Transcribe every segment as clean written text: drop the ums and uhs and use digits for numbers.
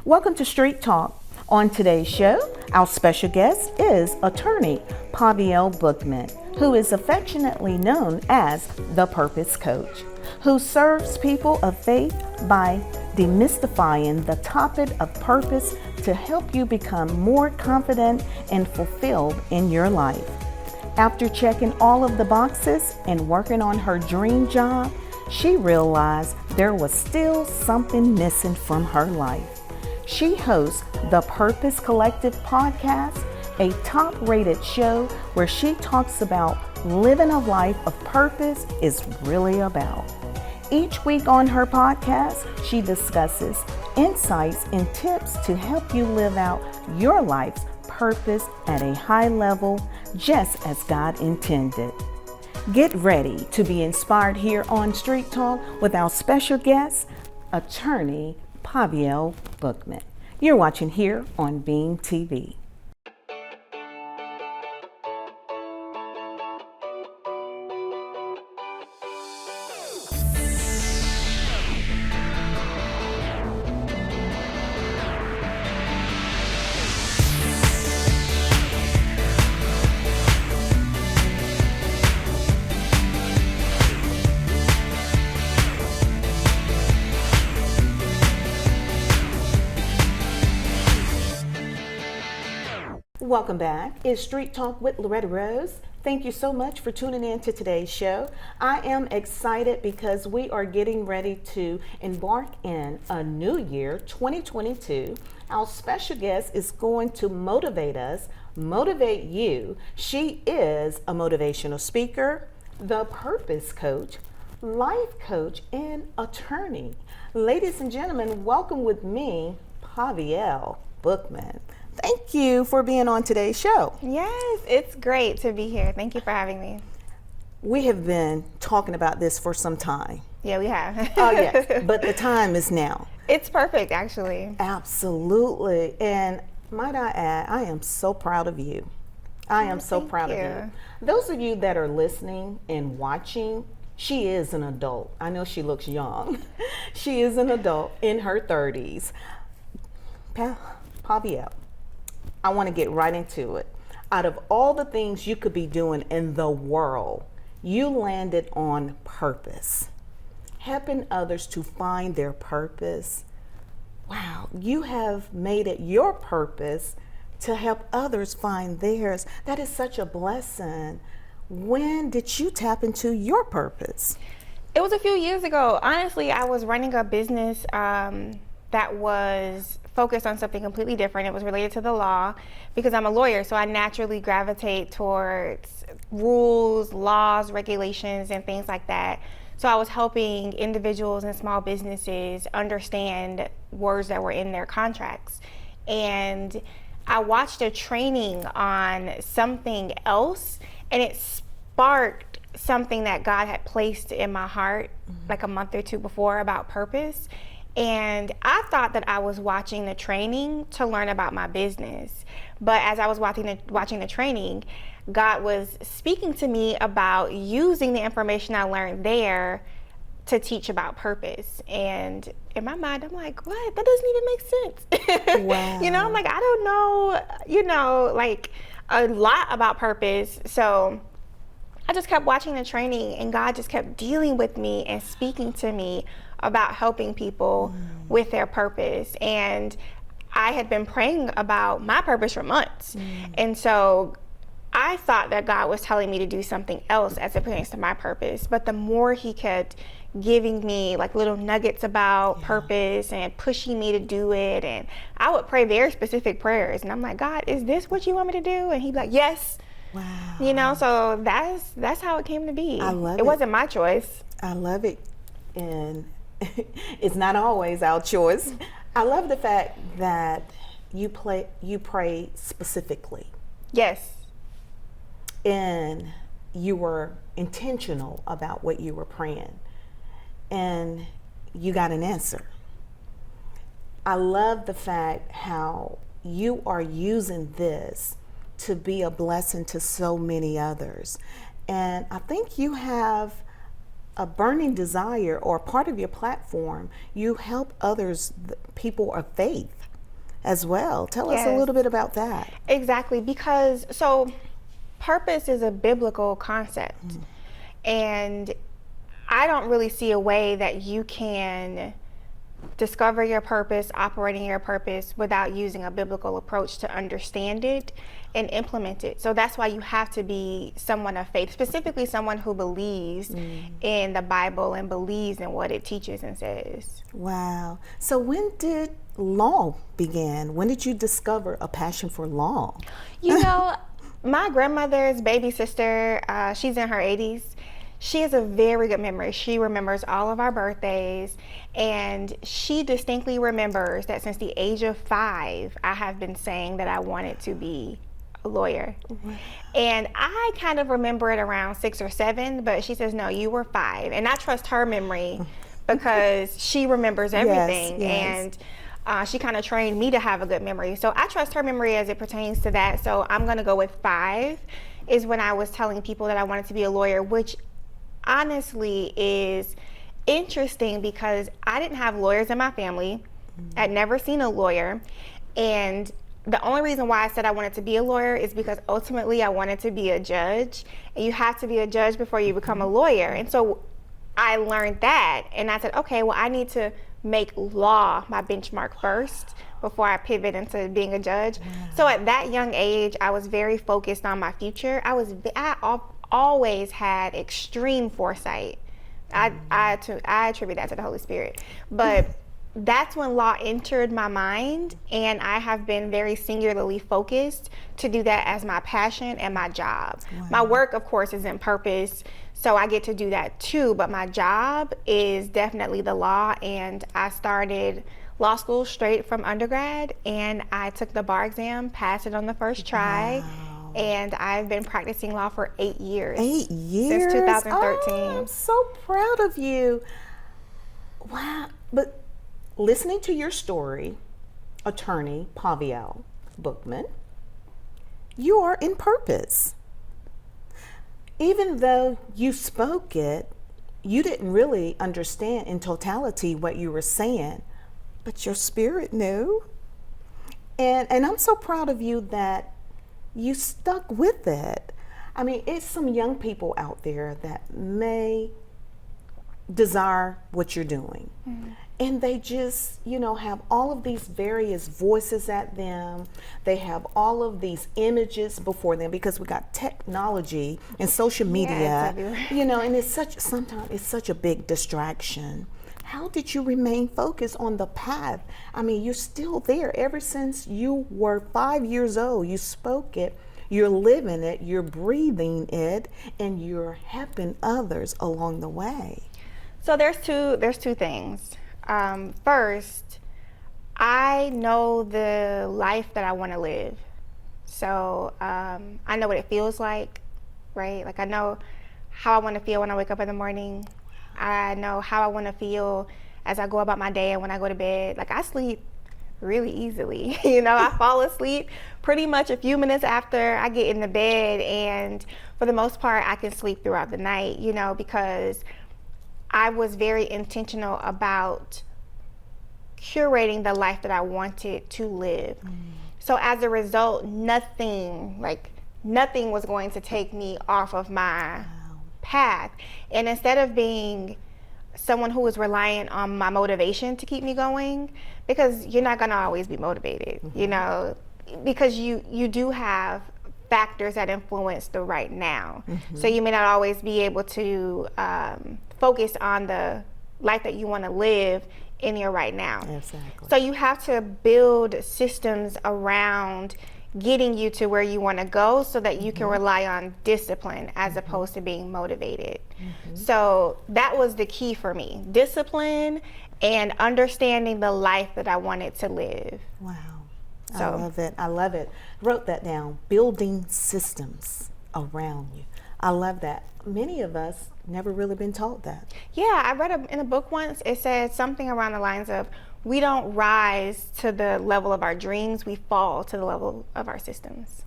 Welcome to Street Talk. On today's show, our special guest is attorney Pavielle Bookman, who is affectionately known as the Purpose Coach, who serves people of faith by demystifying the topic of purpose to help you become more confident and fulfilled in your life. After checking all of the boxes and working on her dream job, she realized there was still something missing from her life. She hosts the Purpose Collective podcast, a top-rated show where she talks about living a life of purpose is really about. Each week on her podcast, she discusses insights and tips to help you live out your life's purpose at a high level, just as God intended. Get ready to be inspired here on Street Talk with our special guest, attorney Pavielle Bookman. You're watching here on Beam TV. Welcome back. It's Street Talk with Loretta Rose. Thank you so much for tuning in to today's show. I am excited because we are getting ready to embark in a new year, 2022. Our special guest is going to motivate us, motivate you. She is a motivational speaker, the purpose coach, life coach, and attorney. Ladies and gentlemen, welcome with me, Pavielle Bookman. Thank you for being on today's show. Yes, it's great to be here. Thank you for having me. We have been talking about this for some time. Yeah, we have. Oh, yes, but the time is now. It's perfect, actually. Absolutely. And might I add, I am so proud of you. I am so proud of you. Those of you that are listening and watching, she is an adult. I know she looks young. She is an adult in her 30s. Pavielle, I want to get right into it. Out of all the things you could be doing in the world, you landed on purpose, helping others to find their purpose. Wow, you have made it your purpose to help others find theirs. That is such a blessing. When did you tap into your purpose? It was a few years ago. Honestly, I was running a business that was focused on something completely different. It was related to the law because I'm a lawyer, so I naturally gravitate towards rules, laws, regulations, and things like that. So I was helping individuals and small businesses understand words that were in their contracts. And I watched a training on something else, and it sparked something that God had placed in my heart like a month or two before about purpose. And I thought that I was watching the training to learn about my business. But as I was watching the training, God was speaking to me about using the information I learned there to teach about purpose. And in my mind, I'm like, what? That doesn't even make sense. Wow. I'm like, I don't know, like a lot about purpose. So I just kept watching the training, and God just kept dealing with me and speaking to me about helping people with their purpose. And I had been praying about my purpose for months. And so I thought that God was telling me to do something else as it pertains to my purpose. But the more he kept giving me like little nuggets about purpose and pushing me to do it, and I would pray very specific prayers. And I'm like, God, is this what you want me to do? And he'd be like, yes. Wow. So that's how it came to be. I love it. It wasn't my choice. I love it. And it's not always our choice. I love the fact that you pray specifically. Yes. And you were intentional about what you were praying. And you got an answer. I love the fact how you are using this to be a blessing to so many others. And I think you have a burning desire, or part of your platform, you help others, people of faith. as well. Tell us a Yes. little bit about that. Exactly, because so purpose is a biblical concept. And I don't really see a way that you can discover your purpose, operating your purpose without using a biblical approach to understand it and implement it. So that's why you have to be someone of faith, specifically someone who believes in the Bible and believes in what it teaches and says. Wow. So when did law begin? When did you discover a passion for law? You know, my grandmother's baby sister, she's in her 80s. She has a very good memory. She remembers all of our birthdays, and she distinctly remembers that since the age of 5, I have been saying that I wanted to be a lawyer. And I kind of remember it around 6 or 7, but she says, no, you were 5. And I trust her memory because she remembers everything. Yes. And she kind of trained me to have a good memory. So I trust her memory as it pertains to that. So I'm going to go with 5 is when I was telling people that I wanted to be a lawyer, which honestly is interesting because I didn't have lawyers in my family. I'd never seen a lawyer. And the only reason why I said I wanted to be a lawyer is because ultimately I wanted to be a judge. And you have to be a judge before you become a lawyer. And so I learned that, and I said, okay, well, I need to make law my benchmark first before I pivot into being a judge. So at that young age, I was very focused on my future. I always had extreme foresight. I attribute that to the Holy Spirit. But that's when law entered my mind, and I have been very singularly focused to do that as my passion and my job. My work, of course, is in purpose, so I get to do that too, but my job is definitely the law. And I started law school straight from undergrad, and I took the bar exam, passed it on the first try. And I've been practicing law for 8 years. 8 years? Since 2013. Oh, I'm so proud of you. Wow. But listening to your story, attorney Pavielle Bookman, you are in purpose. Even though you spoke it, you didn't really understand in totality what you were saying, but your spirit knew. And I'm so proud of you that you stuck with it. I mean, it's some young people out there that may desire what you're doing. And they just, have all of these various voices at them. They have all of these images before them because we got technology and social media, and sometimes it's such a big distraction. How did you remain focused on the path? I mean, you're still there ever since you were 5 years old. You spoke it, you're living it, you're breathing it, and you're helping others along the way. So there's two things. First, I know the life that I want to live. So I know what it feels like, right? Like I know how I want to feel when I wake up in the morning. I know how I want to feel as I go about my day and when I go to bed. Like I sleep really easily. I fall asleep pretty much a few minutes after I get in the bed, and for the most part I can sleep throughout the night, because I was very intentional about curating the life that I wanted to live. So as a result, nothing was going to take me off of my path. And instead of being someone who was reliant on my motivation to keep me going, because you're not going to always be motivated, because you do have factors that influence the right now. So you may not always be able to focus on the life that you want to live in your right now. Exactly. So you have to build systems around getting you to where you want to go so that you can rely on discipline as opposed to being motivated. So that was the key for me, discipline and understanding the life that I wanted to live. Wow. So, I love it. Wrote that down, building systems around you. I love that. Many of us never really been taught that. Yeah, I read in a book once, it said something around the lines of, we don't rise to the level of our dreams, we fall to the level of our systems.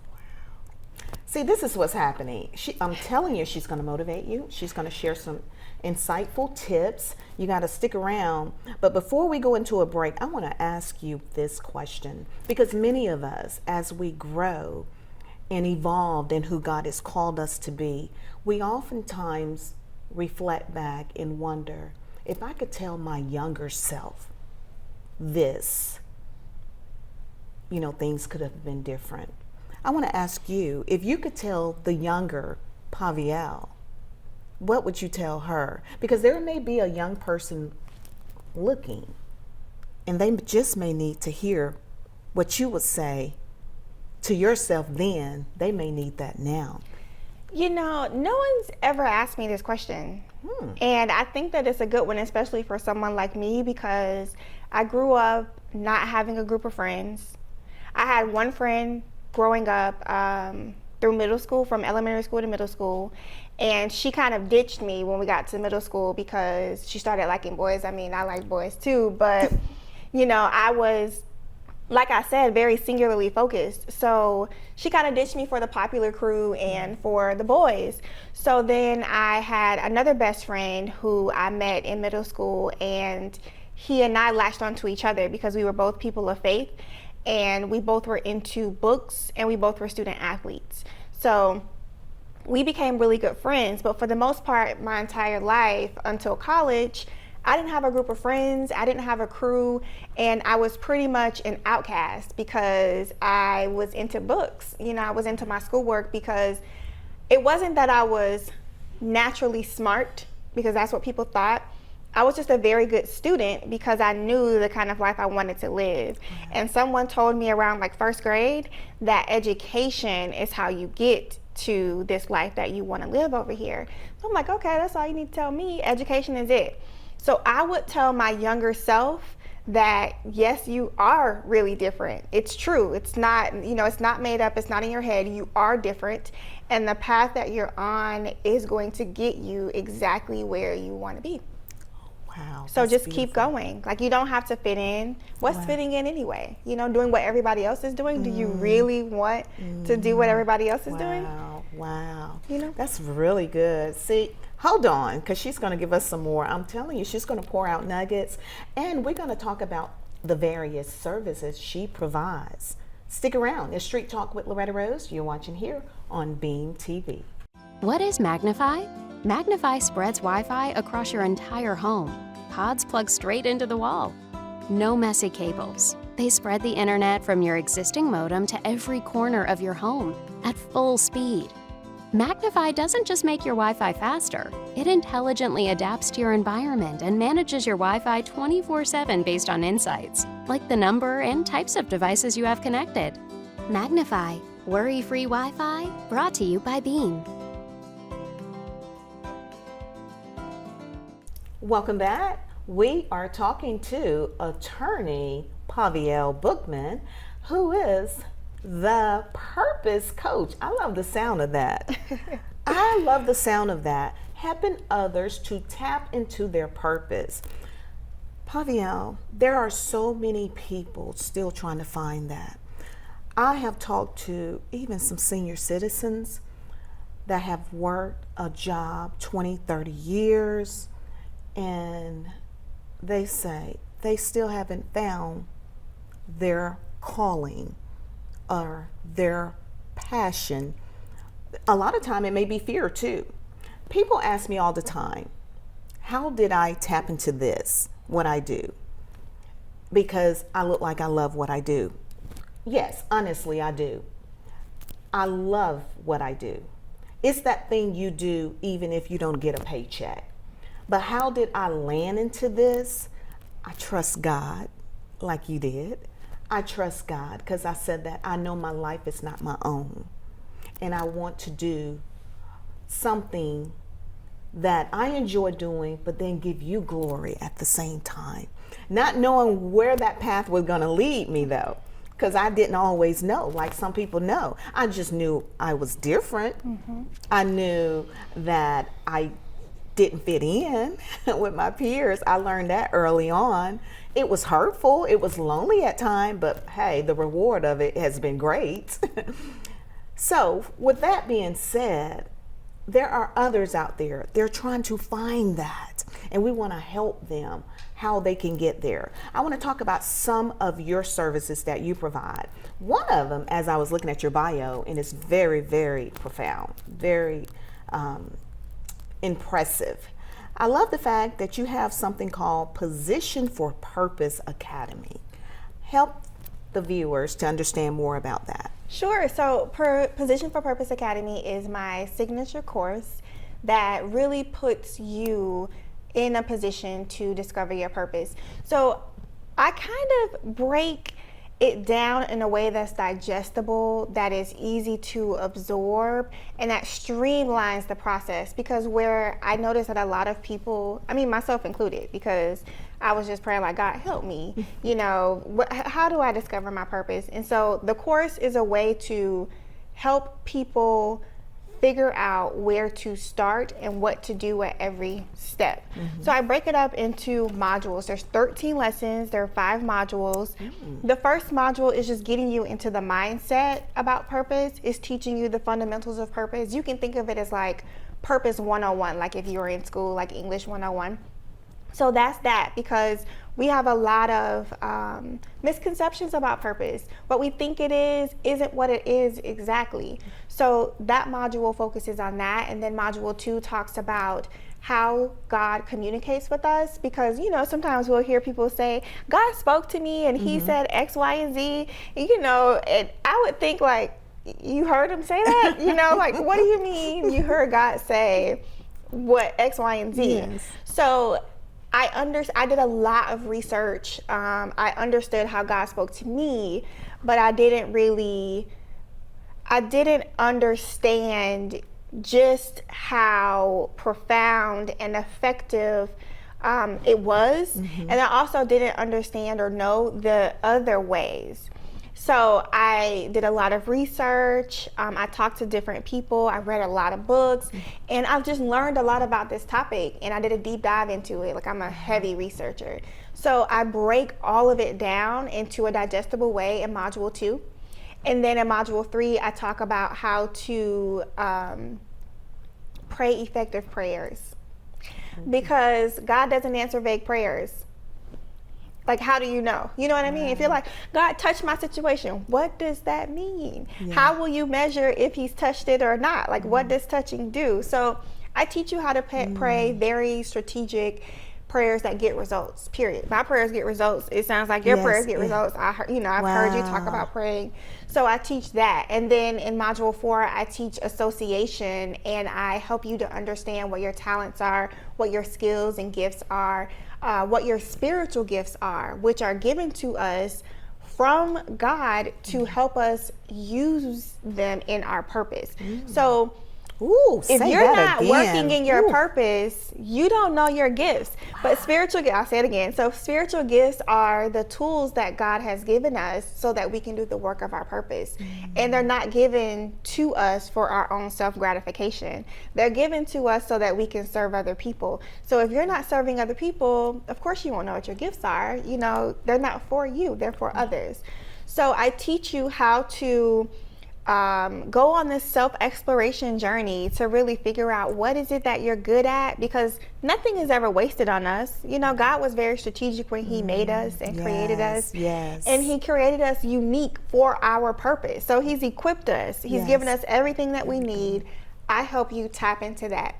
See, this is what's happening. I'm telling you, she's going to motivate you. She's going to share some insightful tips. You got to stick around. But before we go into a break, I want to ask you this question, because many of us, as we grow and evolve in who God has called us to be, we oftentimes reflect back and wonder, if I could tell my younger self this, things could have been different. I want to ask you, if you could tell the younger Pavielle, what would you tell her? Because there may be a young person looking, and they just may need to hear what you would say to yourself then. They may need that now. No one's ever asked me this question. And I think that it's a good one, especially for someone like me, because I grew up not having a group of friends. I had one friend growing up through middle school, from elementary school to middle school, and she kind of ditched me when we got to middle school because she started liking boys. I mean, I like boys too, but I was, like I said, very singularly focused. So she kind of ditched me for the popular crew and for the boys. So then I had another best friend who I met in middle school, and he and I latched onto each other because we were both people of faith, and we both were into books, and we both were student athletes. So we became really good friends, but for the most part, my entire life until college, I didn't have a group of friends, I didn't have a crew, and I was pretty much an outcast because I was into books. I was into my schoolwork because it wasn't that I was naturally smart, because that's what people thought. I was just a very good student because I knew the kind of life I wanted to live. And someone told me around like first grade that education is how you get to this life that you want to live over here. So I'm like, okay, that's all you need to tell me. Education is it. So I would tell my younger self that yes, you are really different. It's true. It's not, it's not made up. It's not in your head. You are different. And the path that you're on is going to get you exactly where you want to be. Wow. So just keep going. Like, you don't have to fit in. What's fitting in anyway? Doing what everybody else is doing. Do you really want to do what everybody else is doing? Wow. That's really good. See, hold on, because she's going to give us some more. I'm telling you, she's going to pour out nuggets, and we're going to talk about the various services she provides. Stick around. It's Street Talk with Loretta Rose. You're watching here on Beam TV. What is Magnify? Magnify spreads Wi-Fi across your entire home. Pods plug straight into the wall. No messy cables. They spread the internet from your existing modem to every corner of your home at full speed. Magnify doesn't just make your Wi-Fi faster. It intelligently adapts to your environment and manages your Wi-Fi 24/7 based on insights, like the number and types of devices you have connected. Magnify. Worry-free Wi-Fi. Brought to you by Beam. Welcome back. We are talking to attorney Pavielle Bookman, who is the purpose coach. I love the sound of that. I love the sound of that. Helping others to tap into their purpose. Pavielle, there are so many people still trying to find that. I have talked to even some senior citizens that have worked a job 20, 30 years, and they say they still haven't found their calling or their passion. A lot of time it may be fear too. People ask me all the time, how did I tap into this, what I do? Because I look like I love what I do. Yes, honestly, I do. I love what I do. It's that thing you do even if you don't get a paycheck. But how did I land into this? I trust God, like you did. I trust God because I said that I know my life is not my own. And I want to do something that I enjoy doing, but then give you glory at the same time. Not knowing where that path was going to lead me, though, because I didn't always know, like some people know. I just knew I was different. I knew that I didn't fit in with my peers. I learned that early on. It was hurtful. It was lonely at times, but hey, the reward of it has been great. So with that being said, there are others out there. They're trying to find that, and we want to help them how they can get there. I want to talk about some of your services that you provide. One of them, as I was looking at your bio, and it's very, very profound, very impressive. I love the fact that you have something called Position for Purpose Academy. Help the viewers to understand more about that. Sure. So Position for Purpose Academy is my signature course that really puts you in a position to discover your purpose. So I kind of break it down in a way that's digestible, that is easy to absorb, and that streamlines the process. Because where I notice that a lot of people, I mean myself included, because I was just praying like, God help me, you know, how do I discover my purpose? And so the course is a way to help people figure out where to start and what to do at every step. So I break it up into modules. There's 13 lessons. There are 5 modules. The first module is just getting you into the mindset about purpose. It's teaching you the fundamentals of purpose. You can think of it as like Purpose 101, like if you were in school, like English 101. So that's that, because we have a lot of misconceptions about purpose. What we think it is isn't what it is exactly. So that module focuses on that. And then module 2 talks about how God communicates with us, because, you know, sometimes we'll hear people say, God spoke to me and he said X, Y, and Z, and, you know, and I would think like, you heard him say that? You know, like, what do you mean you heard God say what X, Y, and Z? Yes. So I did a lot of research. I understood how God spoke to me, but I didn't understand just how profound and effective it was. And I also didn't understand or know the other ways. So I did a lot of research. I talked to different people. I read a lot of books, and I've just learned a lot about this topic, and I did a deep dive into it. Like, I'm a heavy researcher. So I break all of it down into a digestible way in module 2. And then in module 3, I talk about how to pray effective prayers, because God doesn't answer vague prayers. Like, how do you know? You know what I mean? If you're like, God touched my situation, what does that mean? How will you measure if he's touched it or not? Like, what does touching do? So I teach you how to pray very strategic prayers that get results, period. My prayers get results. It sounds like your prayers get results. I've heard you talk about praying. So I teach that. And then in module 4, I teach association, and I help you to understand what your talents are, what your skills and gifts are, what your spiritual gifts are, which are given to us from God to help us use them in our purpose. So if you're not working in your purpose, you don't know your gifts. But spiritual gifts, I'll say it again. So spiritual gifts are the tools that God has given us so that we can do the work of our purpose. And they're not given to us for our own self-gratification. They're given to us so that we can serve other people. So if you're not serving other people, of course you won't know what your gifts are. You know, they're not for you, they're for others. So I teach you how to go on this self-exploration journey to really figure out what is it that you're good at, because nothing is ever wasted on us. You know, God was very strategic when he made us and created us. And he created us unique for our purpose. So he's equipped us. He's given us everything that we need. I help you tap into that.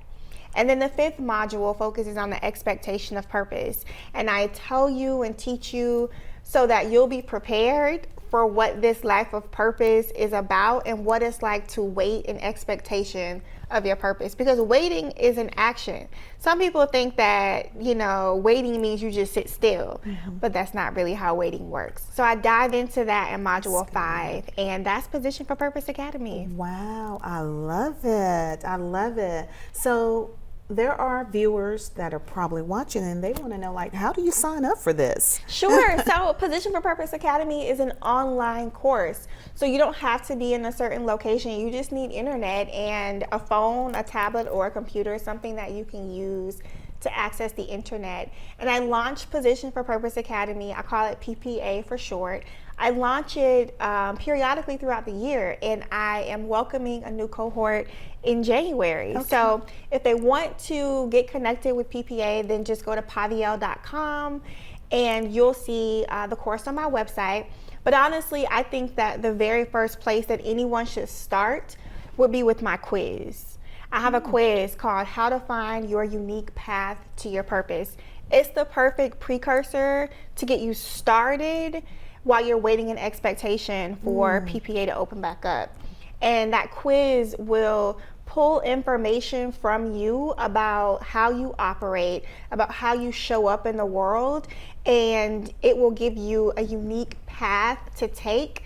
And then the 5th module focuses on the expectation of purpose. And I tell you and teach you so that you'll be prepared for what this life of purpose is about and what it's like to wait in expectation of your purpose. Because waiting is an action. Some people think that, you know, waiting means you just sit still, but that's not really how waiting works. So I dive into that in module 5, and that's Position for Purpose Academy. Wow, I love it. I love it. So there are viewers that are probably watching and they want to know, like, how do you sign up for this? Sure. So Position for Purpose Academy is an online course. So you don't have to be in a certain location. You just need internet and a phone, a tablet, or a computer, something that you can use to access the internet. And I launched Position for Purpose Academy. I call it PPA for short. I launch it periodically throughout the year, and I am welcoming a new cohort in January. Okay. So if they want to get connected with PPA, then just go to Pavielle.com and you'll see the course on my website. But honestly, I think that the very first place that anyone should start would be with my quiz. I have a quiz called How to Find Your Unique Path to Your Purpose. It's the perfect precursor to get you started while you're waiting in expectation for PPA to open back up. And that quiz will pull information from you about how you operate, about how you show up in the world, and it will give you a unique path to take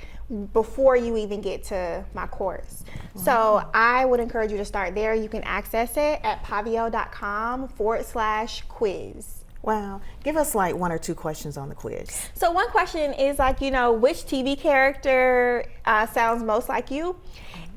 before you even get to my course. Wow. So I would encourage you to start there. You can access it at pavielle.com/quiz. Wow. Give us like 1 or 2 questions on the quiz. So one question is like, which TV character sounds most like you?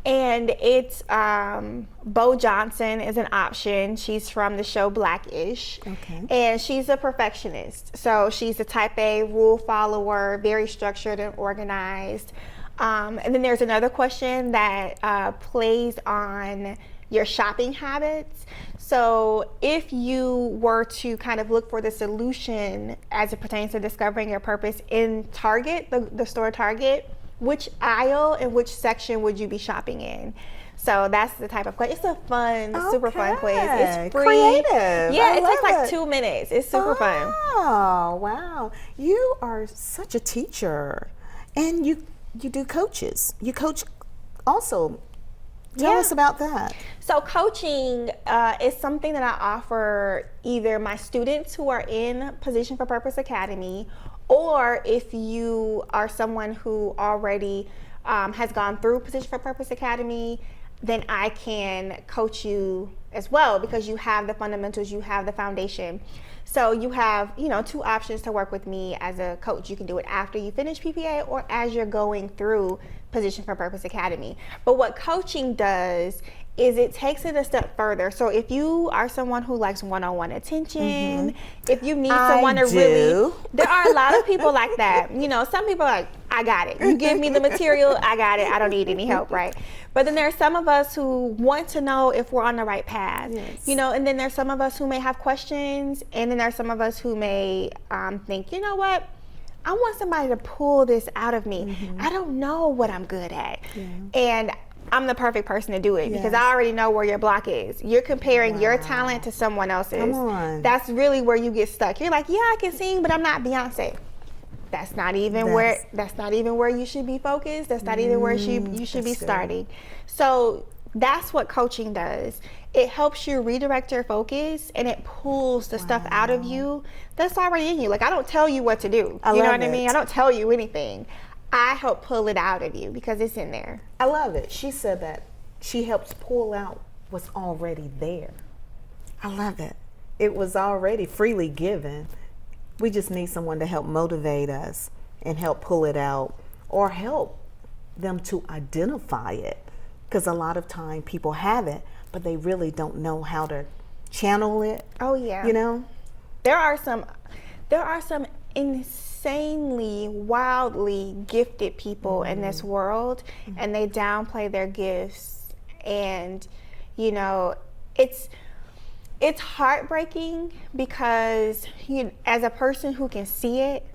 And it's Bo Johnson is an option. She's from the show Blackish. Okay. And she's a perfectionist. So she's a type A rule follower, very structured and organized. And then there's another question that plays on your shopping habits. So if you were to kind of look for the solution as it pertains to discovering your purpose in Target, the store Target, which aisle and which section would you be shopping in? So that's the type of quiz. It's a fun, super fun quiz. It's free. Creative. Yeah, I it takes love like 2 minutes. It's super fun. Oh, wow. You are such a teacher. And you do coaches. You coach also. Tell us about that. So coaching is something that I offer either my students who are in Position for Purpose Academy, or if you are someone who already has gone through Position for Purpose Academy, then I can coach you as well because you have the fundamentals, you have the foundation. So you have, 2 options to work with me as a coach. You can do it after you finish PPA or as you're going through Position for Purpose Academy. But what coaching does is it takes it a step further. So if you are someone who likes one-on-one attention, if you need someone to really, there are a lot of people like that. Some people are like, I got it. You give me the material, I got it. I don't need any help, right? But then there are some of us who want to know if we're on the right path, and then there's some of us who may have questions, and then there's some of us who may think, you know what? I want somebody to pull this out of me. I don't know what I'm good at. And I'm the perfect person to do it because I already know where your block is. You're comparing your talent to someone else's. Come on. That's really where you get stuck. You're like, yeah, I can sing, but I'm not Beyonce. That's not even where you should be focused. That's not even where you should be starting. So that's what coaching does. It helps you redirect your focus and it pulls the stuff out of you that's already in you. Like, I don't tell you what to do. You know what I mean? I don't tell you anything. I help pull it out of you because it's in there. I love it. She said that she helps pull out what's already there. I love it. It was already freely given. We just need someone to help motivate us and help pull it out or help them to identify it. Because a lot of time people have it, but they really don't know how to channel it. Oh yeah. There are some insanely, wildly gifted people in this world, and they downplay their gifts. And it's heartbreaking because as a person who can see it,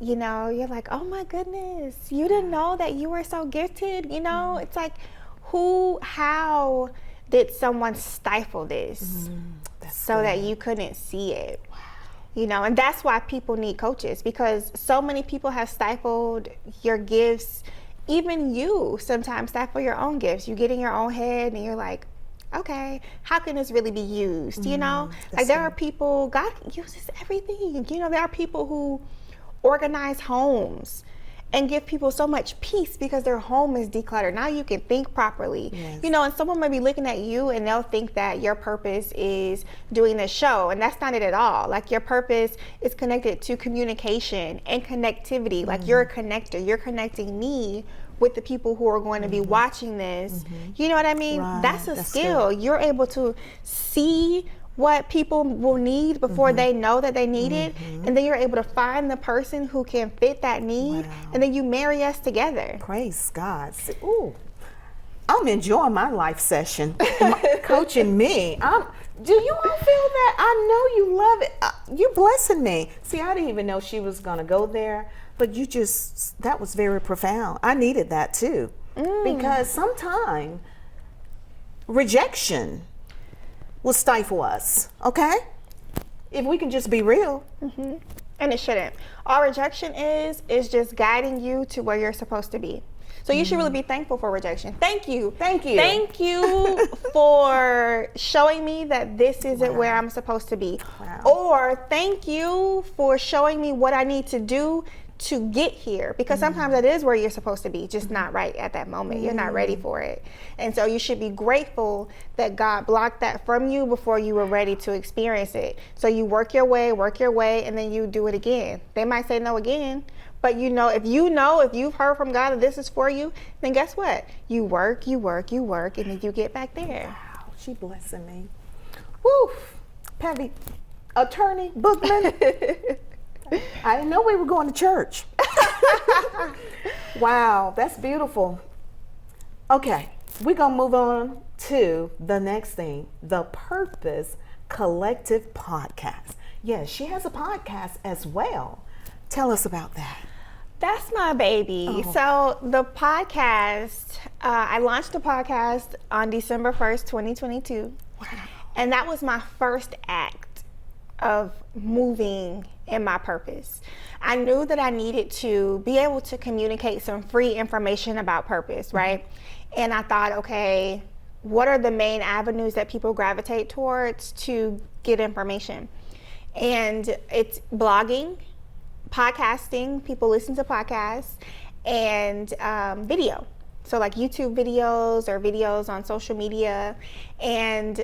you're like, oh my goodness, you didn't know that you were so gifted. It's like, how did someone stifle this so that you couldn't see it? And that's why people need coaches, because so many people have stifled your gifts. Even you sometimes stifle your own gifts. You get in your own head and you're like, okay, how can this really be used? There are people, God uses everything. There are people who organize homes and give people so much peace because their home is decluttered. Now you can think properly. Yes. And someone may be looking at you and they'll think that your purpose is doing this show, and that's not it at all. Like, your purpose is connected to communication and connectivity. Like, you're a connector. You're connecting me with the people who are going to be watching this. You know what I mean? Right. That's a skill. Good. You're able to see what people will need before they know that they need it, and then you're able to find the person who can fit that need, and then you marry us together. Praise God. See, ooh, I'm enjoying my life session, coaching me. Do you all feel that? I know you love it. You blessing me. See, I didn't even know she was going to go there, but that was very profound. I needed that too, because sometimes rejection will stifle us, okay? If we can just be real. And it shouldn't. All rejection is just guiding you to where you're supposed to be. So you should really be thankful for rejection. Thank you. Thank you. Thank you for showing me that this isn't where I'm supposed to be. Or thank you for showing me what I need to do to get here, because sometimes that is where you're supposed to be, just not right at that moment. You're not ready for it. And so you should be grateful that God blocked that from you before you were ready to experience it. So you work your way, and then you do it again. They might say no again, but if you've heard from God that this is for you, then guess what? You work, and then you get back there. Wow, she blessing me. Woo! Pavielle, attorney, Bookman. I didn't know we were going to church. Wow, that's beautiful. Okay, we're going to move on to the next thing, the Purpose Collective podcast. Yes, she has a podcast as well. Tell us about that. That's my baby. So the podcast, I launched the podcast on December 1st, 2022. Wow. And that was my first act of moving in my purpose. I knew that I needed to be able to communicate some free information about purpose, right? And I thought, okay, what are the main avenues that people gravitate towards to get information? And it's blogging, podcasting, people listen to podcasts, and video. So like YouTube videos or videos on social media. And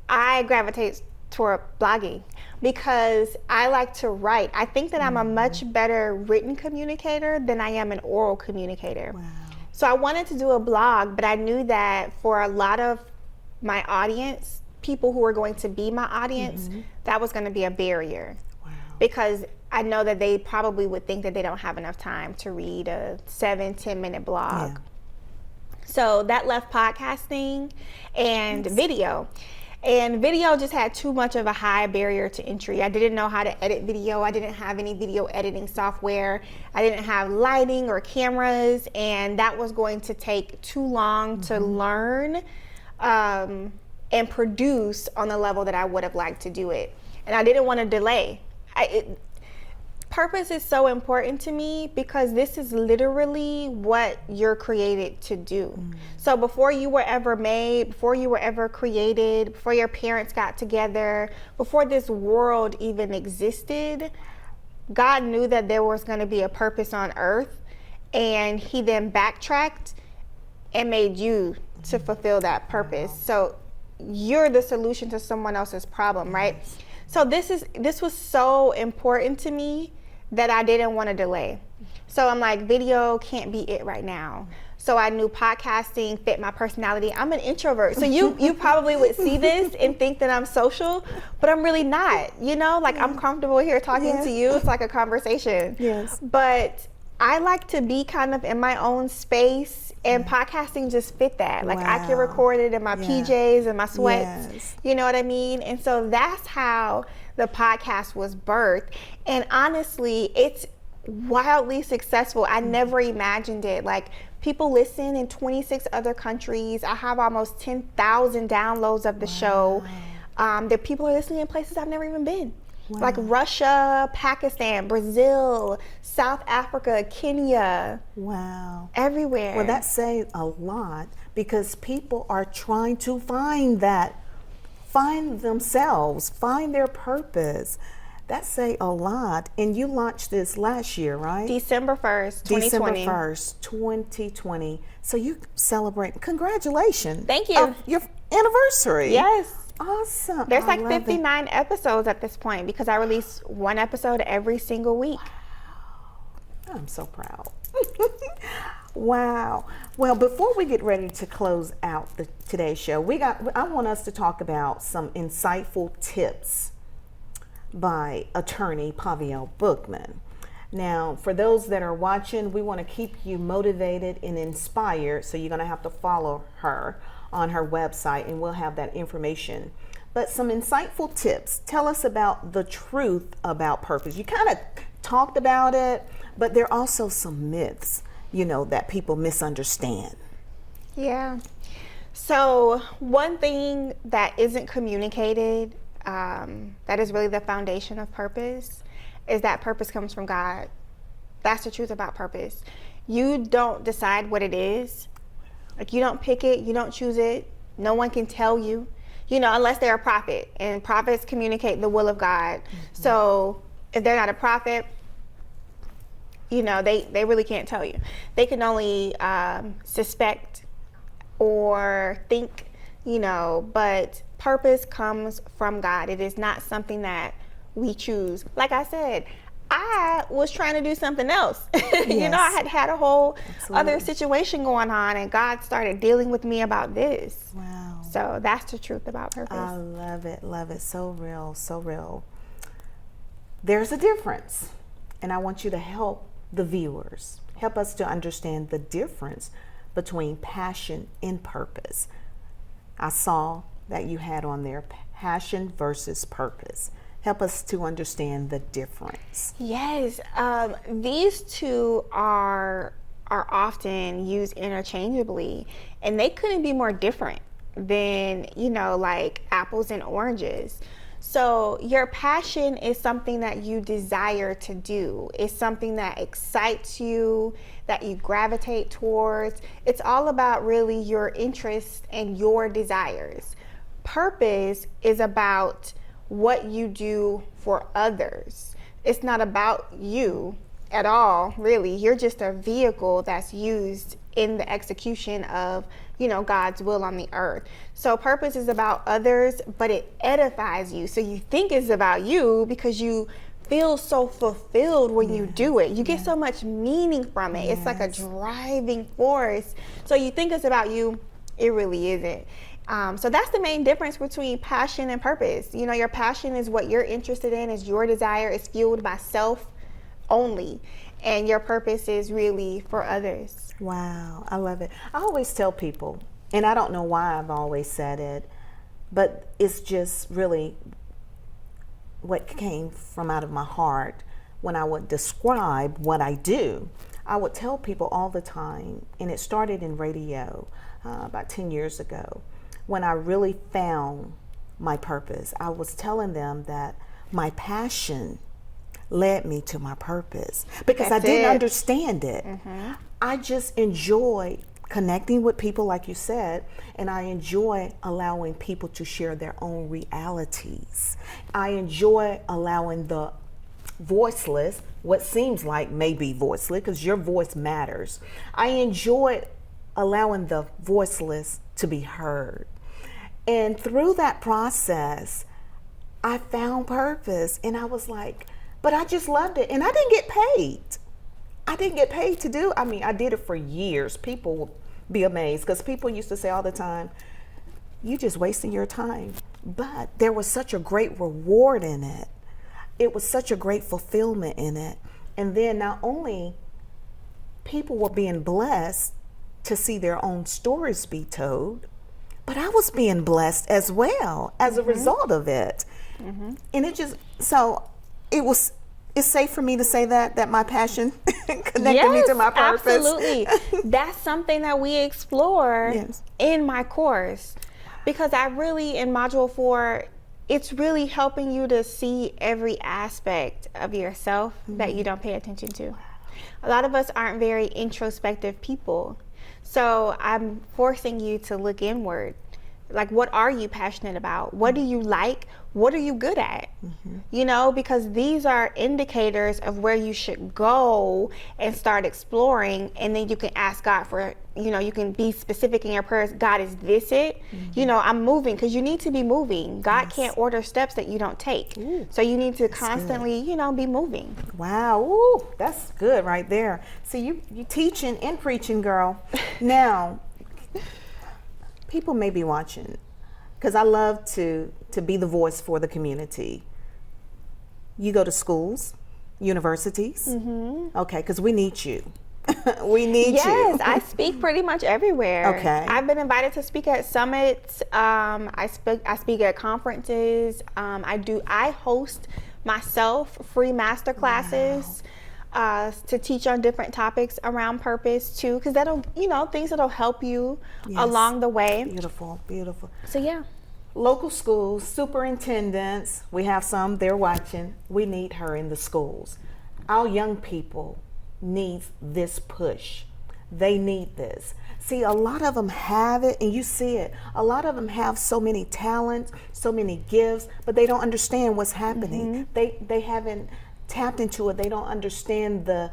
I gravitate toward blogging because I like to write. I think that I'm a much better written communicator than I am an oral communicator. Wow. So I wanted to do a blog, but I knew that for a lot of my audience, people who were going to be my audience, that was going to be a barrier. Wow. Because I know that they probably would think that they don't have enough time to read a 7-10 minute blog. Yeah. So that left podcasting and video. And video just had too much of a high barrier to entry. I didn't know how to edit video. I didn't have any video editing software. I didn't have lighting or cameras, and that was going to take too long to learn and produce on the level that I would have liked to do it. And I didn't want to delay. Purpose is so important to me because this is literally what you're created to do. So before you were ever made, before you were ever created, before your parents got together, before this world even existed, God knew that there was going to be a purpose on earth, and he then backtracked and made you to fulfill that purpose. So you're the solution to someone else's problem, right? So this was so important to me that I didn't want to delay. So I'm like, video can't be it right now. So I knew podcasting fit my personality. I'm an introvert. So you probably would see this and think that I'm social, but I'm really not. Like I'm comfortable here talking to you. It's like a conversation. Yes. But I like to be kind of in my own space, and podcasting just fit that. Like I can record it in my PJs and my sweats. Yes. You know what I mean? And so that's how the podcast was birthed. And honestly, it's wildly successful. I never imagined it. Like people listen in 26 other countries. I have almost 10,000 downloads of the show. The people are listening in places I've never even been. Like Russia, Pakistan, Brazil, South Africa, Kenya. Wow. Everywhere. Well, that says a lot because people are trying to find themselves, find their purpose. That say a lot. And you launched this last year, right? December 1st, 2020. December 1st, 2020. So you celebrate. Congratulations. Thank you. Of your anniversary. Yes. Awesome. There's I like love 59 episodes at this point because I release one episode every single week. I'm so proud. Wow. Well, before we get ready to close out today's show, I want us to talk about some insightful tips by attorney Pavielle Bookman. Now, for those that are watching, we want to keep you motivated and inspired, so you're going to have to follow her on her website, and we'll have that information. But some insightful tips. Tell us about the truth about purpose. You kind of talked about it, but there are also some myths, that people misunderstand. Yeah. So one thing that isn't communicated, that is really the foundation of purpose, is that purpose comes from God. That's the truth about purpose. You don't decide what it is. Like, you don't pick it, you don't choose it. No one can tell you, unless they're a prophet, and prophets communicate the will of God. Mm-hmm. So if they're not a prophet, they really can't tell you. They can only suspect or think, but purpose comes from God. It is not something that we choose. Like I said, I was trying to do something else. Yes. I had a whole other situation going on, and God started dealing with me about this. Wow. So that's the truth about purpose. I love it. Love it. So real. So real. There's a difference, and I want you to help the viewers. Help us to understand the difference between passion and purpose. I saw that you had on there passion versus purpose. Help us to understand the difference. Yes, these two are often used interchangeably, and they couldn't be more different than, like apples and oranges. So your passion is something that you desire to do. It's something that excites you, that you gravitate towards. It's all about really your interests and your desires. Purpose is about what you do for others. It's not about you at all, really. You're just a vehicle that's used in the execution of, God's will on the earth. So purpose is about others, but it edifies you. So you think it's about you because you feel so fulfilled when you do it. You get so much meaning from it. It's like a driving force. So you think it's about you, it really isn't. So that's the main difference between passion and purpose. Your passion is what you're interested in, is your desire, is fueled by self only. And your purpose is really for others. Wow, I love it. I always tell people, and I don't know why I've always said it, but it's just really what came from out of my heart when I would describe what I do. I would tell people all the time, and it started in radio about 10 years ago, when I really found my purpose. I was telling them that my passion led me to my purpose because I didn't understand it. Mm-hmm. I just enjoy connecting with people, like you said, and I enjoy allowing people to share their own realities. I enjoy allowing the voiceless, what seems like maybe voiceless, because your voice matters. I enjoy allowing the voiceless to be heard. And through that process, I found purpose, and I was like, but I just loved it, and I didn't get paid. I didn't get paid to do. I did it for years. People will be amazed because people used to say all the time, you just wasting your time. But there was such a great reward in it. It was such a great fulfillment in it. And then not only people were being blessed to see their own stories be told, but I was being blessed as well as a result of it. Mm-hmm. And it's safe for me to say that my passion connected me to my purpose. Absolutely. That's something that we explore in my course, because I really, in module 4, it's really helping you to see every aspect of yourself that you don't pay attention to. A lot of us aren't very introspective people. So I'm forcing you to look inward. Like, what are you passionate about? What do you like? What are you good at? You know, because these are indicators of where you should go and start exploring. And then you can ask God for, you know, you can be specific in your prayers. God, is this it? You know, I'm moving, because you need to be moving. God can't order steps that you don't take. So you need to constantly, you know, be moving. Wow, ooh, that's good right there. See, you teaching and preaching, girl. Now, people may be watching, because I love to be the voice for the community. You go to schools, universities, okay, because we need you. We need you. Yes, I speak pretty much everywhere. Okay. I've been invited to speak at summits. I speak at conferences. I host myself free master classes. To teach on different topics around purpose too, because that'll, you know, things that'll help you along the way. Beautiful, beautiful. So yeah. Local schools, superintendents, we have some, they're watching. We need her in the schools. Our young people need this push. They need this. See, a lot of them have it, and you see it. A lot of them have so many talents, so many gifts, but they don't understand what's happening. They haven't tapped into it. They don't understand the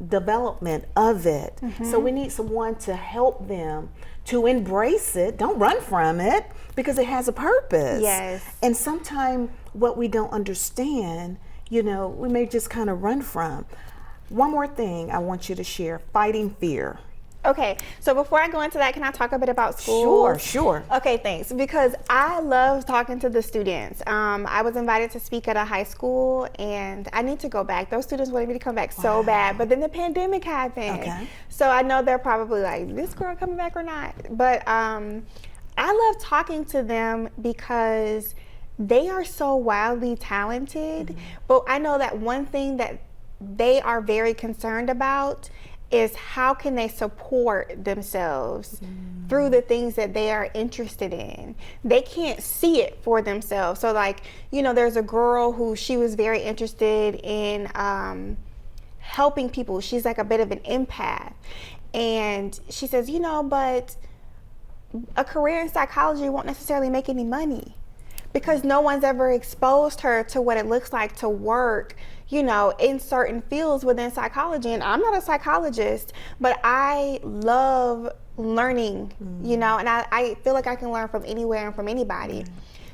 development of it. So we need someone to help them to embrace it. Don't run from it, because it has a purpose. Yes. And sometimes what we don't understand, you know, we may just kind of run from. One more thing I want you to share: fighting fear. Okay, so before I go into that, can I talk a bit about school? Sure. Okay, thanks. Because I love talking to the students. I was invited to speak at a high school, and I need to go back. Those students wanted me to come back so bad, but then the pandemic happened. Okay. So I know they're probably like, this girl coming back or not? But I love talking to them because they are so wildly talented. But I know that one thing that they are very concerned about is how can they support themselves through the things that they are interested in. They can't see it for themselves. So like, you know, there's a girl who she was very interested in helping people. She's like a bit of an empath. And she says, you know, but a career in psychology won't necessarily make any money, because no one's ever exposed her to what it looks like to work, you know, in certain fields within psychology. And I'm not a psychologist, but I love learning, you know, and I feel like I can learn from anywhere and from anybody.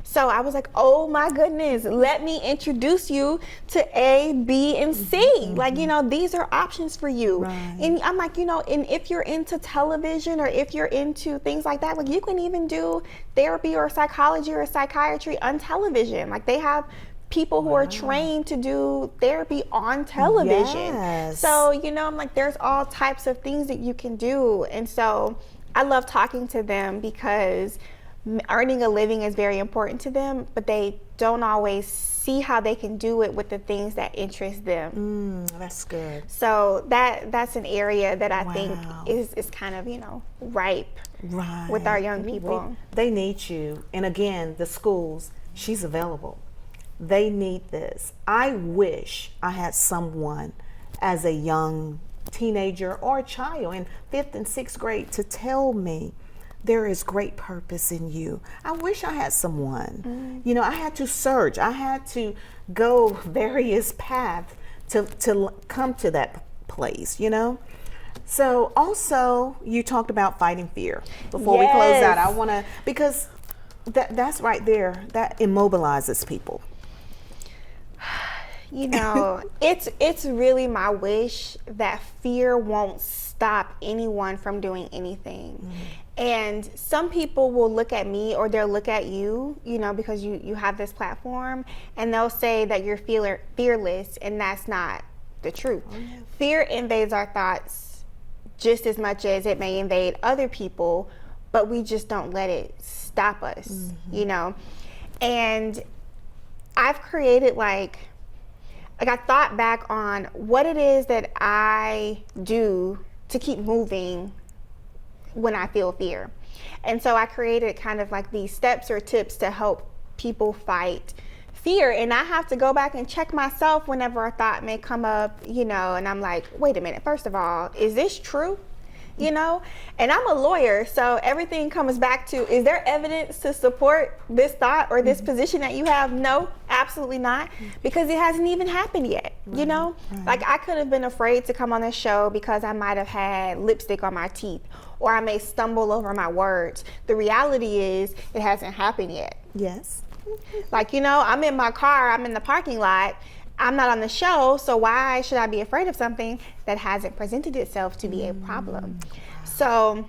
So I was like, oh my goodness, let me introduce you to A, B, and C. Like, you know, these are options for you. And I'm like, you know, and if you're into television or if you're into things like that, like you can even do therapy or psychology or psychiatry on television. Like they have people who are trained to do therapy on television. So, you know, I'm like, there's all types of things that you can do. And so I love talking to them because earning a living is very important to them, but they don't always see how they can do it with the things that interest them. That's good. So that's an area that I think is kind of, you know, ripe with our young people. They need you. And again, the schools, she's available. They need this. I wish I had someone as a young teenager or a child in 5th and 6th grade to tell me there is great purpose in you. I wish I had someone. You know, I had to search. I had to go various paths to come to that place, you know? So also, you talked about fighting fear. Before we close out, I want to, because that's right there, that immobilizes people. You know, it's really my wish that fear won't stop anyone from doing anything. And some people will look at me or they'll look at you, you know, because you have this platform, and they'll say that you're fearless, and that's not the truth. Fear invades our thoughts just as much as it may invade other people, but we just don't let it stop us, you know. And I've created like I thought back on what it is that I do to keep moving when I feel fear. And so I created kind of like these steps or tips to help people fight fear. And I have to go back and check myself whenever a thought may come up, you know, and I'm like, wait a minute, first of all, is this true? you know? And I'm a lawyer, so everything comes back to, is there evidence to support this thought or this position that you have? No, absolutely not, because it hasn't even happened yet, you know? Like, I could have been afraid to come on this show because I might have had lipstick on my teeth, or I may stumble over my words. The reality is, it hasn't happened yet. Yes. Like, you know, I'm in my car, I'm in the parking lot, I'm not on the show, so why should I be afraid of something that hasn't presented itself to be a problem? So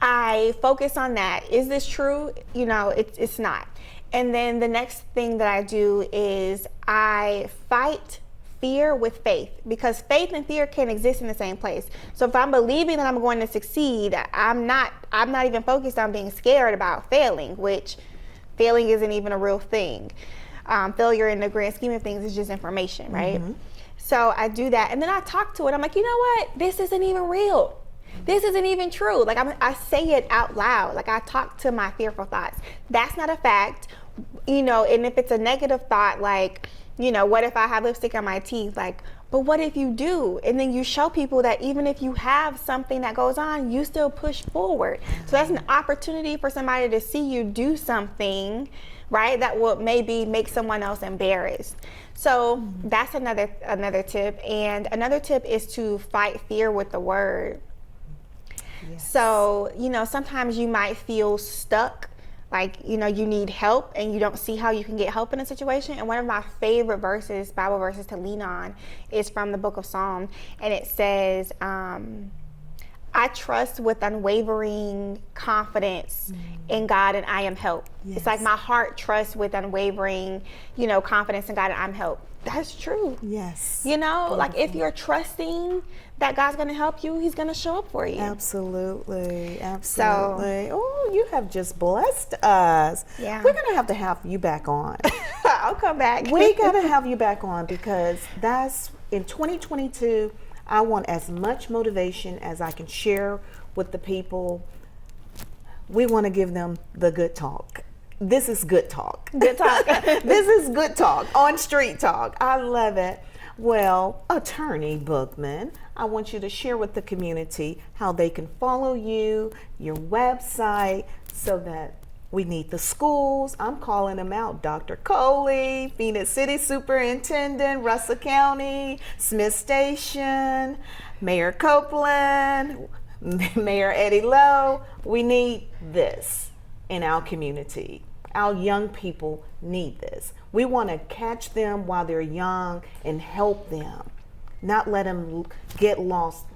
I focus on that. Is this true? You know, it's not. And then the next thing that I do is I fight fear with faith, because faith and fear can exist in the same place. So if I'm believing that I'm going to succeed, I'm not even focused on being scared about failing, which failing isn't even a real thing. Failure in the grand scheme of things is just information, right? So I do that, and then I talk to it. I'm like, you know what? This isn't even real. This isn't even true. Like, I say it out loud. Like, I talk to my fearful thoughts. That's not a fact, you know. And if it's a negative thought, like, you know, what if I have lipstick on my teeth? Like, but what if you do? And then you show people that even if you have something that goes on, you still push forward. So that's an opportunity for somebody to see you do something, right, that will maybe make someone else embarrassed. So that's another tip. And another tip is to fight fear with the word. Yes. So, you know, sometimes you might feel stuck, like, you know, you need help and you don't see how you can get help in a situation. And one of my favorite verses, Bible verses to lean on, is from the book of Psalms. And it says, I trust with unwavering confidence in God, and I am helped. Yes. It's like my heart trusts with unwavering, you know, confidence in God, and I'm helped. That's true. Yes. You know, beautiful. Like, if you're trusting that God's going to help you, he's going to show up for you. Absolutely. Absolutely. So, oh, you have just blessed us. Yeah. We're going to have you back on. I'll come back. We got to have you back on, because that's in 2022. I want as much motivation as I can share with the people. We want to give them the good talk. This is good talk. Good talk. This is good talk on street talk. I love it. Well, Attorney Bookman, I want you to share with the community how they can follow you, your website, so that we need the schools. I'm calling them out. Dr. Coley, Phoenix City Superintendent, Russell County, Smith Station, Mayor Copeland, Mayor Eddie Lowe. We need this in our community. Our young people need this. We want to catch them while they're young and help them, not let them get lost,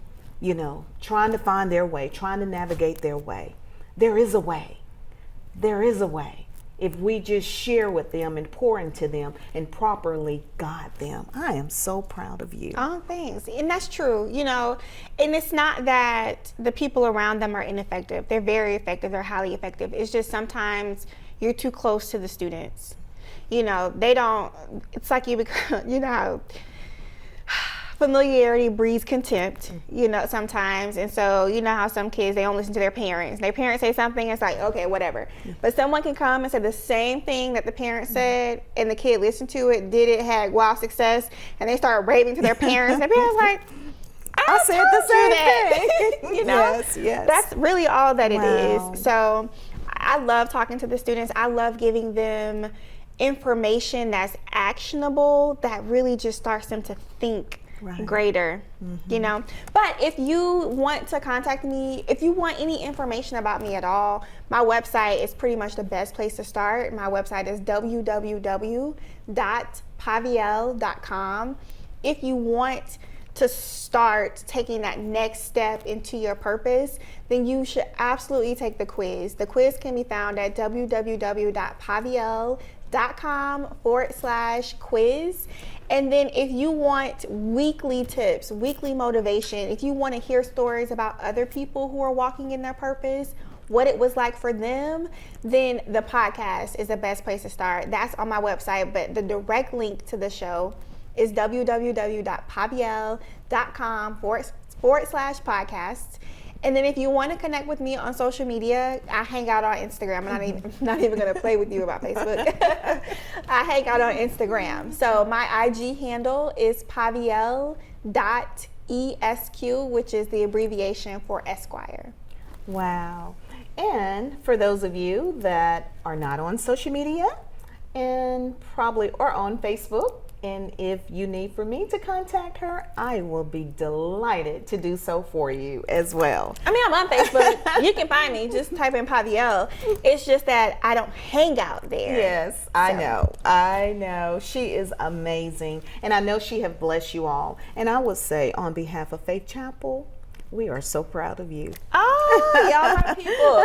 you know, trying to find their way, trying to navigate their way. There is a way. There is a way if we just share with them and pour into them and properly guide them. I am so proud of you. Oh, thanks. And that's true, you know, and it's not that the people around them are ineffective. They're very effective. They're highly effective. It's just sometimes you're too close to the students. You know, they don't, it's like you become, you know how familiarity breeds contempt, you know, sometimes. And so, you know how some kids, they don't listen to their parents. Their parents say something, it's like, okay, whatever. But someone can come and say the same thing that the parents said, and the kid listened to it, did it, had wild success, and they start raving to their parents. And their parents like, I said the same thing. You know, yes. That's really all that it is. So I love talking to the students. I love giving them information that's actionable, that really just starts them to think greater, you know. But if you want to contact me, if you want any information about me at all, my website is pretty much the best place to start. My website is www.pavielle.com. If you want to start taking that next step into your purpose, then you should absolutely take the quiz. The quiz can be found at www.pavielle.com/quiz. And then if you want weekly tips, weekly motivation, if you want to hear stories about other people who are walking in their purpose, what it was like for them, then the podcast is the best place to start. That's on my website, but the direct link to the show is www.pavielle.com/podcasts. And then if you want to connect with me on social media, I hang out on Instagram. I'm not even going to play with you about Facebook. I hang out on Instagram. So my IG handle is pavielle.key. ESQ, which is the abbreviation for Esquire. Wow. And for those of you that are not on social media and probably are on Facebook, and if you need for me to contact her, I will be delighted to do so for you as well. I mean, I'm on Facebook. You can find me. Just type in Pavielle. It's just that I don't hang out there. Yes, I know. I know. She is amazing. And I know she have blessed you all. And I would say on behalf of Faith Chapel, we are so proud of you. Oh, y'all my people.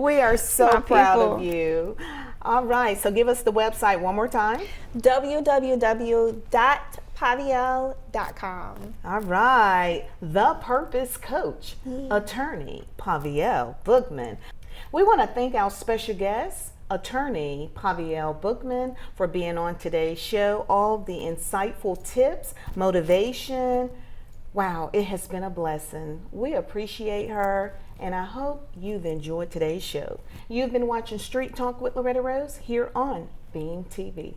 We are so My proud people. of you. All right, so give us the website one more time. www.pavielle.com. All right, the Purpose Coach, attorney Pavielle Bookman. We want to thank our special guest, attorney Pavielle Bookman, for being on today's show. All the insightful tips, motivation. Wow, it has been a blessing. We appreciate her, and I hope you've enjoyed today's show. You've been watching Street Talk with Loretta Rose here on Beam TV.